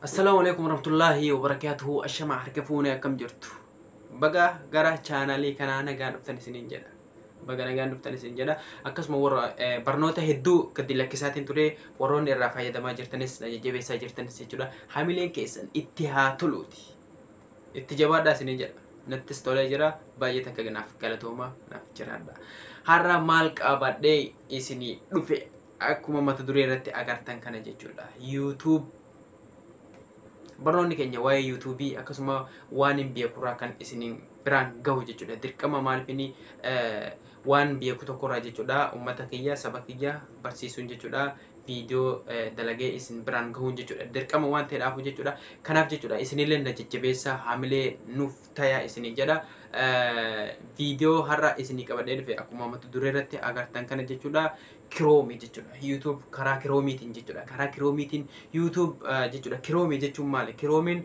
Assalamualaikum warahmatullahi wabarakatuh. Ashama harkafuuna akkam jirtu. Baga gara chaanalii kanaa nagaan dhuftan isiniin jedha. Baga nagaan dhuftan isin jedha. Akkasuma warra barnoota hedduu gadi lakkisaatiin ture warroonni irraa fayyadamaa jirtanis jajjabeessaa jirtanis jechuudha. Hamileen keessan itti haa toluuti. Itti jabaadhaa isiniin jedha. Nattis tolee jira. Baay'ee takka naaf galatooma naaf jiraadha. Har'a maal qabadhee isinii dhufe akkuma mata duree irratti agartan kana jechuudha. YouTube barnoonni keenya waa'ee YouTube akkasuma waan hin beekurraa kan isiniin biraan gahu jechuudha. Dirqama maaliifini waan beeku tokkorraa jechuudha. Uummata kiyya saba kiyya barsiisuun jechuudha. Viidiyoo dalagee isin biraan gahuun jechuudha. Dirqama waan ta'eedhaafu jechuudha. Kanaaf jechuudha isinillee na jajjabeessaa hamilee nuuf tayaa isinii jedha. Viidiyoo har'a isinii qabadhee dhufe akkuma mata duree irratti agartan kana jechuudha. Kiroomi jechuudha. YouTube karaa kiroomiitiin jechuudha. Karaa kiroomiitiin YouTube jechuudha. Kiroomi jechuun maali? Kiroomiin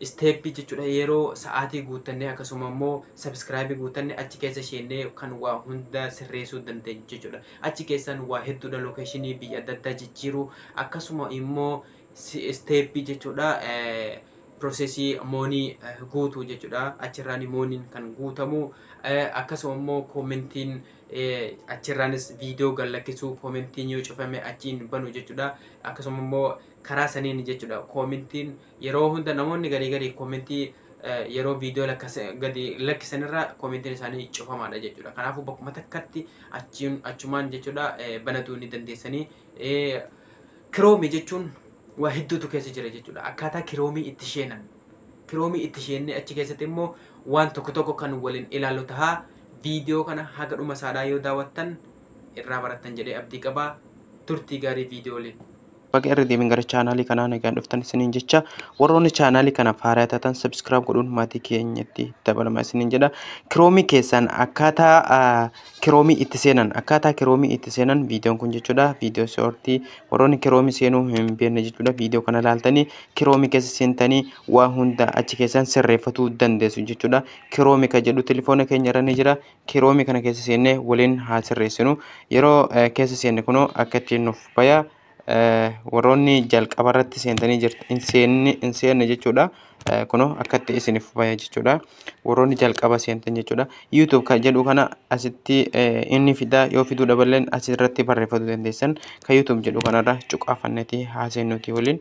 steepii jechuudha. Yeroo sa'aatii guuttannee akkasuma immoo subscribe guuttannee achi keessa seennee kan waa hunda sirreessuu dandeenyu jechuudha. Achi keessan waa hedduudha lokeeshinii biyya adda addaa jijjiiruu akkasuma immoo steepii jechuudha. Prosesii moonii guutuu jechuudha. Achirraan mooniin kan guutamu akkasuma immoo koomentiin achirraanis viidiyoo gallakkisuu koomentiin yoo cufame achiin banu jechuudha. Akkasuma immoo karaa saniin jechuudha. Koomentiin yeroo hunda namoonni garii koomentii yeroo viidiyoo gadi lakkisanirraa koomentiin isaanii cufamaadha jechuudha. Kanaafuu bakkuma takkatti achumaan jechuudha banatuu ni dandeessanii. Kiroomii jechuun waa hedduutu keessa jira jechuudha. Akkaataa kiroomii itti sheenan. Kiroomii itti sheennee achi keessatti immoo waan tokko kan waliin ilaallu tahaa. Viidiyoo kana haga dhuma isaadhaa yoo daawwattan irraa barattan jedhee abdii qabaa. Turtii gaarii viidiyooliin. Baga irra deemin gara chaanaalii kanaa nagaan dhuftan isiniin jecha warroonni chaanaalii kana haaraa taatan subscribe godhuun maatii keenyatti dabalama isiniin jedha. Kiroomii keessan akkaataa kiroomii itti seenan viidiyoon kun jechuudha. Viidiyoo shortii warroonni kiroomii seenuu hin beekne jechuudha. Viidiyoo kana ilaaltanii kiroomii keessa seentanii waa hunda achi keessan sirreeffatuu dandeessu jechuudha. Kiroomii kan jedhu telefoona keenya irra ni jira. Kiroomii kana keessa seennee waliin haa sirreessinu. Yeroo keessa seenne kunoo akka ittiin nuuf bayaa warroonni jalqaba irratti seentanii hin seenne jechuudha. Kunoo akka itti isiniif bayaa jechuudha. Warroonni jalqaba seentan jechuudha. YouTube kan jedhu kana asitti inni fidaa yoo fiduu dabaleen asirratti barreeffatu dandeessan. Kan YouTube jedhu kanarra cuqaafannetii haa seennuti waliin.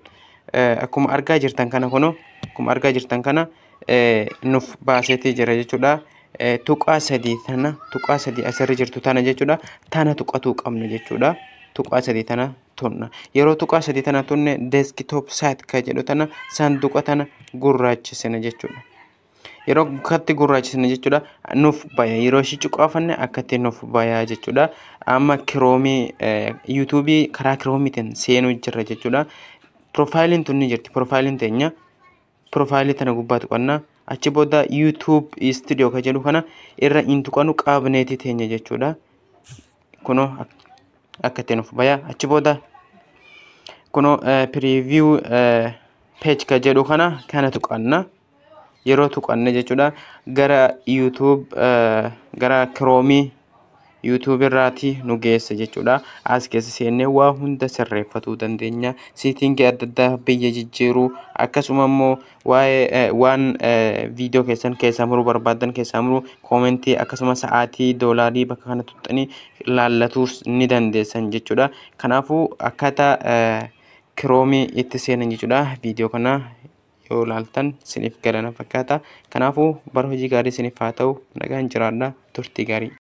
Akkuma argaa jirtan kana kunoo akkuma argaa jirtan kana nuuf baaseetii jira jechuudha. Tuqaa sadii asirra jirtu tana jechuudha. Tana tuqatuu qabna jechuudha. Tuqaa sadii tana tunna. Yeroo tuqaa sadii tana tunne desktop site kan jedhu tana sanduuqa tana gurraachisina jechuudha. Yeroo akkatti gurraachisina jechuudha nuuf baya. Yeroo ishii cuqaafanne akkatti nuuf baya jechuudha. Amma kiroomii YouTube karaa kiroomiitiin seenuu jirra jechuudha. Profaayiliin tun ni jirti. Profaayiliin teenya profaayilii tana gubbaa tuqannaa. Achi booda YouTube studio kan jedhu kana irra hin tuqannu qaabineetii teenya jechuudha. Kunoo akkatti nuuf baya. Achi booda kunoo preview page kan jedhu kana tuqanna. Yeroo tuqanne jechuudha gara YouTube gara kiroomii YouTube irraati nu geessa jechuudha. As keessa seennee waa hunda sirreeffatuu dandeenya. Seetiingii adda addaa biyya jijjiiruu akkasuma immoo waan viidiyoo keessan keessaa muruu barbaadan keessaa muruu koomentii akkasuma sa'aatii doolaarii bakka kana tuqxanii laallatuus ni dandeessan jechuudha. Kanaafuu akkaataa kiroomii itti seenan jechuudha. Viidiyoo kana yoo ilaaltan isiniif galana fakkaata. Kanaafuu bara hojii gaarii isiniif haa ta'u. Nagaan jiraadhaa. Turtii gaarii.